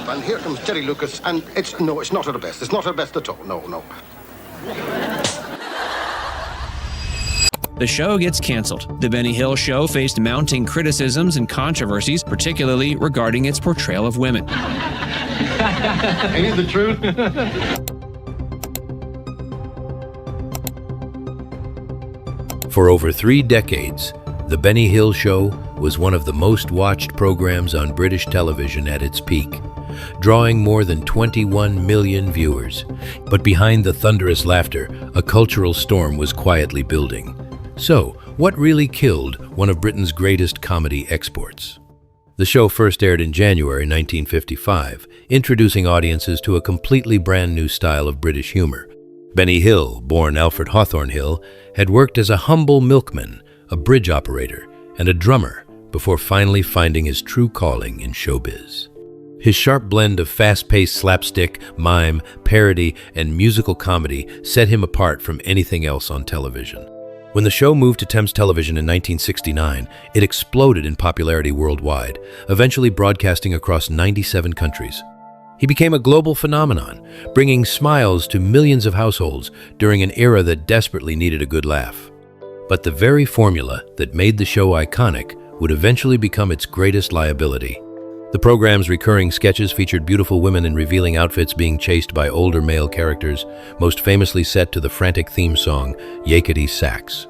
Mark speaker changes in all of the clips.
Speaker 1: up, and here comes Jerry Lucas, and it's not her best. It's not her best at all. No.
Speaker 2: The show gets canceled. The Benny Hill Show faced mounting criticisms and controversies, particularly regarding its portrayal of women.
Speaker 1: Ain't it the truth?
Speaker 3: For over 3 decades, The Benny Hill Show was one of the most watched programs on British television at its peak, drawing more than 21 million viewers. But behind the thunderous laughter, a cultural storm was quietly building. So, what really killed one of Britain's greatest comedy exports? The show first aired in January 1955, introducing audiences to a completely brand new style of British humor. Benny Hill, born Alfred Hawthorne Hill, had worked as a humble milkman, a bridge operator, and a drummer before finally finding his true calling in showbiz. His sharp blend of fast-paced slapstick, mime, parody, and musical comedy set him apart from anything else on television. When the show moved to Thames Television in 1969, it exploded in popularity worldwide, eventually broadcasting across 97 countries. He became a global phenomenon, bringing smiles to millions of households during an era that desperately needed a good laugh. But the very formula that made the show iconic would eventually become its greatest liability. The program's recurring sketches featured beautiful women in revealing outfits being chased by older male characters, most famously set to the frantic theme song, Yakety Sax.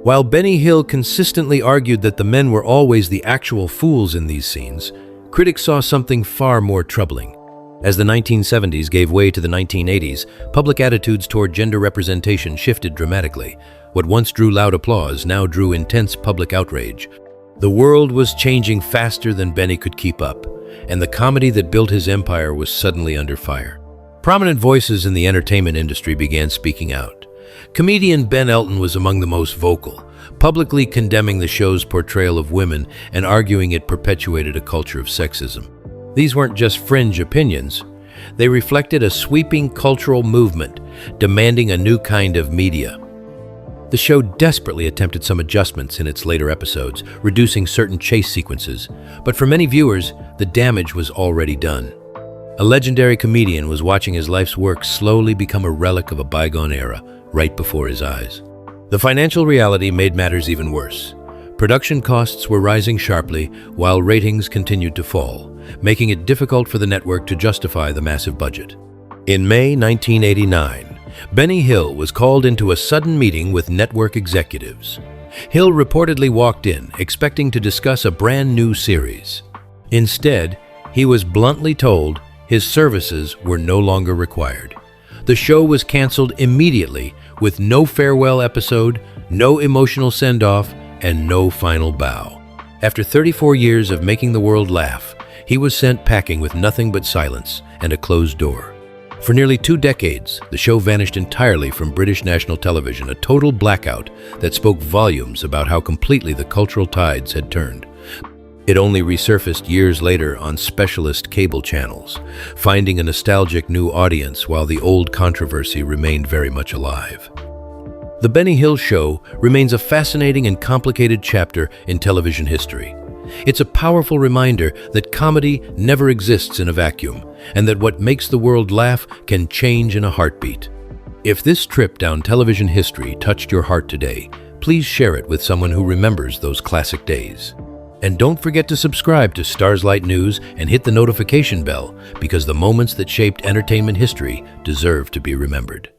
Speaker 3: While Benny Hill consistently argued that the men were always the actual fools in these scenes, critics saw something far more troubling. As the 1970s gave way to the 1980s, public attitudes toward gender representation shifted dramatically. What once drew loud applause now drew intense public outrage. The world was changing faster than Benny could keep up, and the comedy that built his empire was suddenly under fire. Prominent voices in the entertainment industry began speaking out. Comedian Ben Elton was among the most vocal, publicly condemning the show's portrayal of women and arguing it perpetuated a culture of sexism. These weren't just fringe opinions. They reflected a sweeping cultural movement demanding a new kind of media. The show desperately attempted some adjustments in its later episodes, reducing certain chase sequences, but for many viewers, the damage was already done. A legendary comedian was watching his life's work slowly become a relic of a bygone era, right before his eyes. The financial reality made matters even worse. Production costs were rising sharply, while ratings continued to fall, making it difficult for the network to justify the massive budget. In May 1989, Benny Hill was called into a sudden meeting with network executives. Hill reportedly walked in, expecting to discuss a brand new series. Instead, he was bluntly told his services were no longer required. The show was canceled immediately, with no farewell episode, no emotional send-off, and no final bow. After 34 years of making the world laugh, he was sent packing with nothing but silence and a closed door. For nearly 2 decades, the show vanished entirely from British national television, a total blackout that spoke volumes about how completely the cultural tides had turned. It only resurfaced years later on specialist cable channels, finding a nostalgic new audience while the old controversy remained very much alive. The Benny Hill Show remains a fascinating and complicated chapter in television history. It's a powerful reminder that comedy never exists in a vacuum, and that what makes the world laugh can change in a heartbeat. If this trip down television history touched your heart today, please share it with someone who remembers those classic days. And don't forget to subscribe to Starslight News and hit the notification bell, because the moments that shaped entertainment history deserve to be remembered.